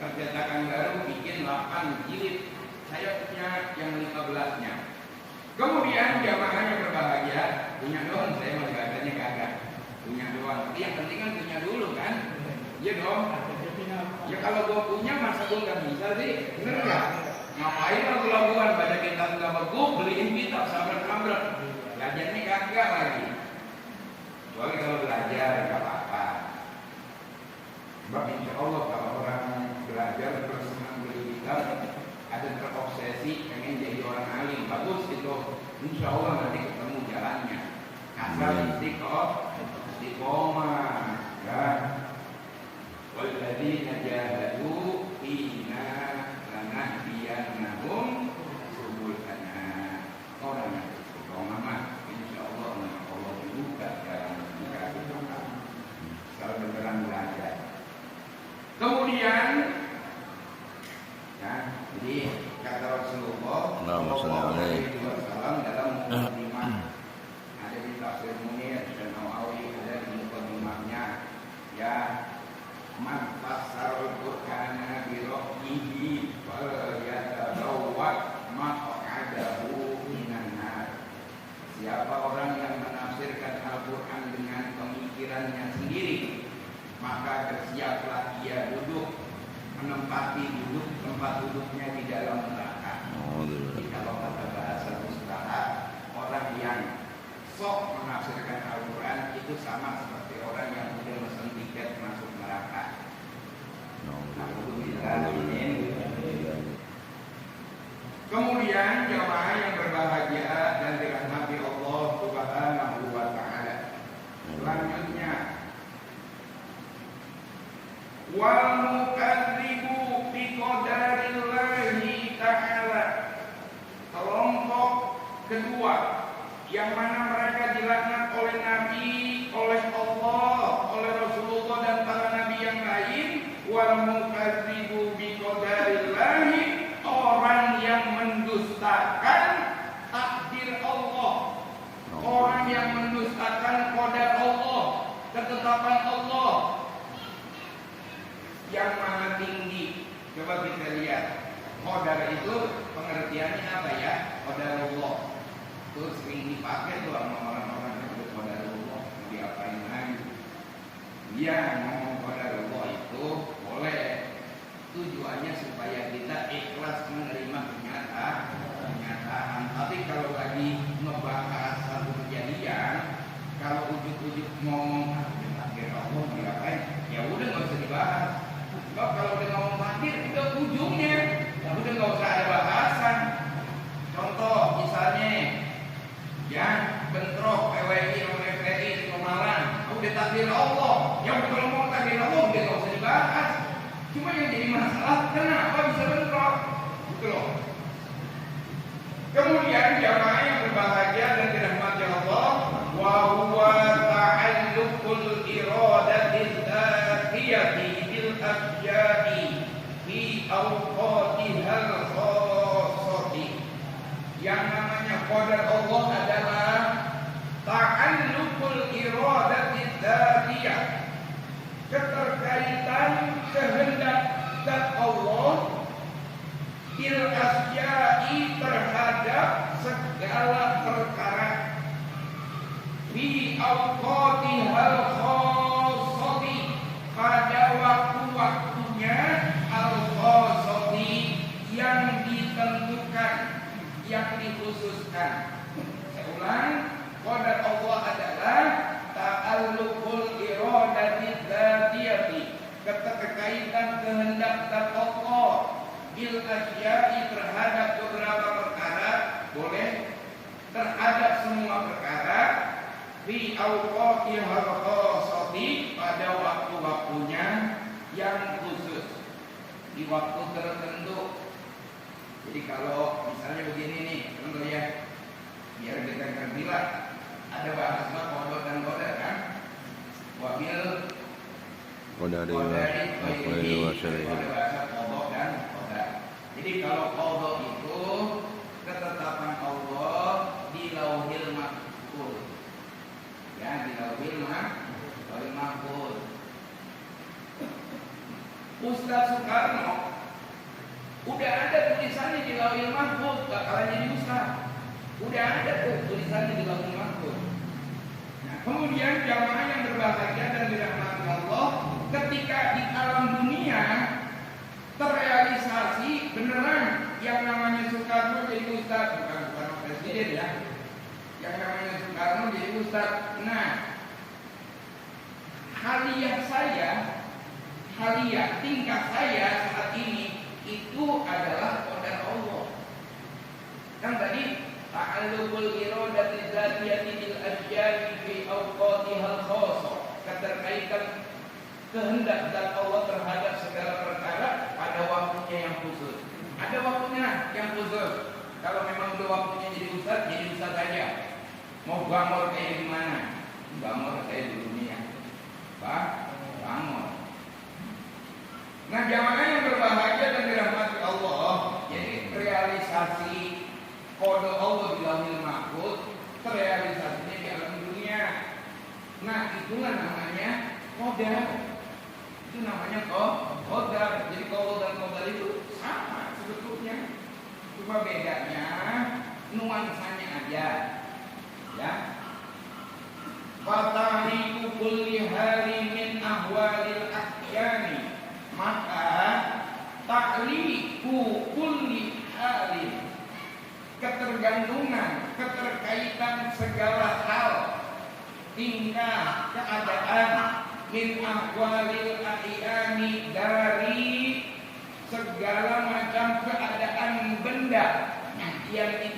percetakan baru bikin 8 jilid, saya punya yang 15-nya. Kemudian jamaah yang berbahagia punya dong, saya mau bacanya kagak punya doang. Tapi yang penting kan punya dulu kan, iya dong. Ya kalau gua punya masa gua nggak bisa sih, bener nggak? Ngapain lagu-laguan baca kitab nggak bagus, beliin kitab sabar-sabar, belajarnya kagak lagi. Soalnya kalau belajar nggak apa-apa. Sebab insya Allah kalau orang belajar terus senang beli kitab, ada terobsesi pengen jadi orang alim, bagus itu. Insya Allah nanti ketemu jalannya. Asal istiqomah, ya. Walladzina jahadu fina lanahdiyannahum subulana. Orang yang istiqomah mah insya Allah Allah buka jalan mereka. Kalau beneran belajar. Kemudian, nah, jadi kata Rasulullah Sallallahu Alaihi Wasallam dalam mukadimah ada di tafsir Munir dan Nawawi, ada di mukadimahnya, ya, man fassara al-Qur'ana bi ra'yihi wal yatabawwa maq'adahu minan nar. Siapa orang yang menafsirkan Al-Qur'an dengan pemikirannya sendiri, maka bersiaplah ia duduk menempati tempat duduknya di dalam neraka. Jadi kalau kata bahasa mustahab, orang yang sok menafsirkan Al-Quran itu sama seperti orang yang udah mesen tiket masuk neraka. Kemudian jamaah yang berbahagia dan dirahmati Allah Subhanahu wa Ta'ala. Selanjutnya, wal mukadzibu bi qadarillahi ta'ala. Kelompok kedua yang mana mereka dilaknat oleh Nabi, oleh Allah, oleh Rasulullah dan para nabi yang lain. Wal mukadzibu bi qadarillahi, orang yang mendustakan takdir Allah, orang yang mendustakan qadar Allah, ketetapan Allah yang maha tinggi. Coba kita lihat, qadar itu pengertiannya apa ya? Qadarullah itu sering dipakai tuh sama orang-orang yang itu qadarullah, mau diapain lagi? Dia ngomong qadarullah itu boleh, tujuannya supaya kita ikhlas menerima kenyataan. Tapi kalau lagi ngebahas satu kejadian, kalau ujuk-ujuk ngomong takdir Allah diapain, ya udah nggak usah dibahas. Sebab kalau udah ngomong takdir, udah ujungnya, udah nggak usah ada bahasan. Contoh misalnya, ya bentrok PWI sama FPI di Pemalang, udah takdir Allah, yang kalau mau takdir Allah udah nggak usah dibahas. Cuma yang jadi masalah, kenapa bisa bentrok? Gitu loh. Kemudian jamaah yang berbahagia dan dirahmati Allah, wa huwa ta'alluqul iradati dzatiyati bil asya'i fi awqatihal khassati. Yang namanya qadar Allah adalah ta'alluqul iradati dzatiyah, keterkaitan kehendak zat Allah bil asya'i, terhadap segala perkara, fi awqatihal khassati, pada waktu-waktunya, al khassati, yang ditentukan, yang dikhususkan. Saya ulang, qadar Allah adalah ta'alluqul iradati dzatiyati, keterkaitan kehendak zat Allah bil asya'i, terhadap beberapa perkara, boleh terhadap semua perkara, fi awqatihal khassati, pada waktu-waktunya yang khusus, di waktu tertentu. Jadi kalau misalnya begini nih, contoh ya, biar kita ngerti lah, ada bahasa qada dan qadar kan, wabil qadari wa syarihi, ada bahasa qada dan qadar. Jadi kalau qada itu ketetapan Allah di Lauhil Mahfuz, ya, di Lauhil Mahfuz. Ustaz Soekarno udah ada tulisannya di Lauhul Mahfuz bakalan jadi ustaz. Udah ada tuh tulisannya di Lauhul Mahfuz. Nah, kemudian jamaah yang berbahagia dan dirahmati Allah, ketika di alam dunia terrealisasi beneran yang namanya Soekarno jadi ustaz, bukan Soekarno presiden ya, yang namanya Soekarno jadi ustaz. Nah, haliyah tingkah saya saat ini itu adalah qadar Allah. Kan tadi ta'alluqul iradati dzatiyati bil asyya'i fi awqatihal khassah, keterkaitan kehendak zat Allah terhadap segala perkara pada waktunya yang khusus. Ada waktunya yang khusus. Kalau memang udah waktunya jadi ustaz saja. Mau bangor kayak gimana? Bangor kayak di dunia. Bangor. Nah, jamaah yang berbahagia dan dirahmati Allah, jadi realisasi kode Allah di Lauhul Mahfuz, terrealisasinya di alam dunia. Nah, itulah namanya qadar. Itu namanya qadar. Jadi qaul dan qadar itu sama sebetulnya. Cuma bedanya nuansanya aja. Ya. Fatariku kulli hari min ahwalil ahyani, maka takliku kulli hari, ketergantungan, keterkaitan segala hal, tingkah, keadaan, min ahwalil ahyani, dari segala macam keadaan benda yang itu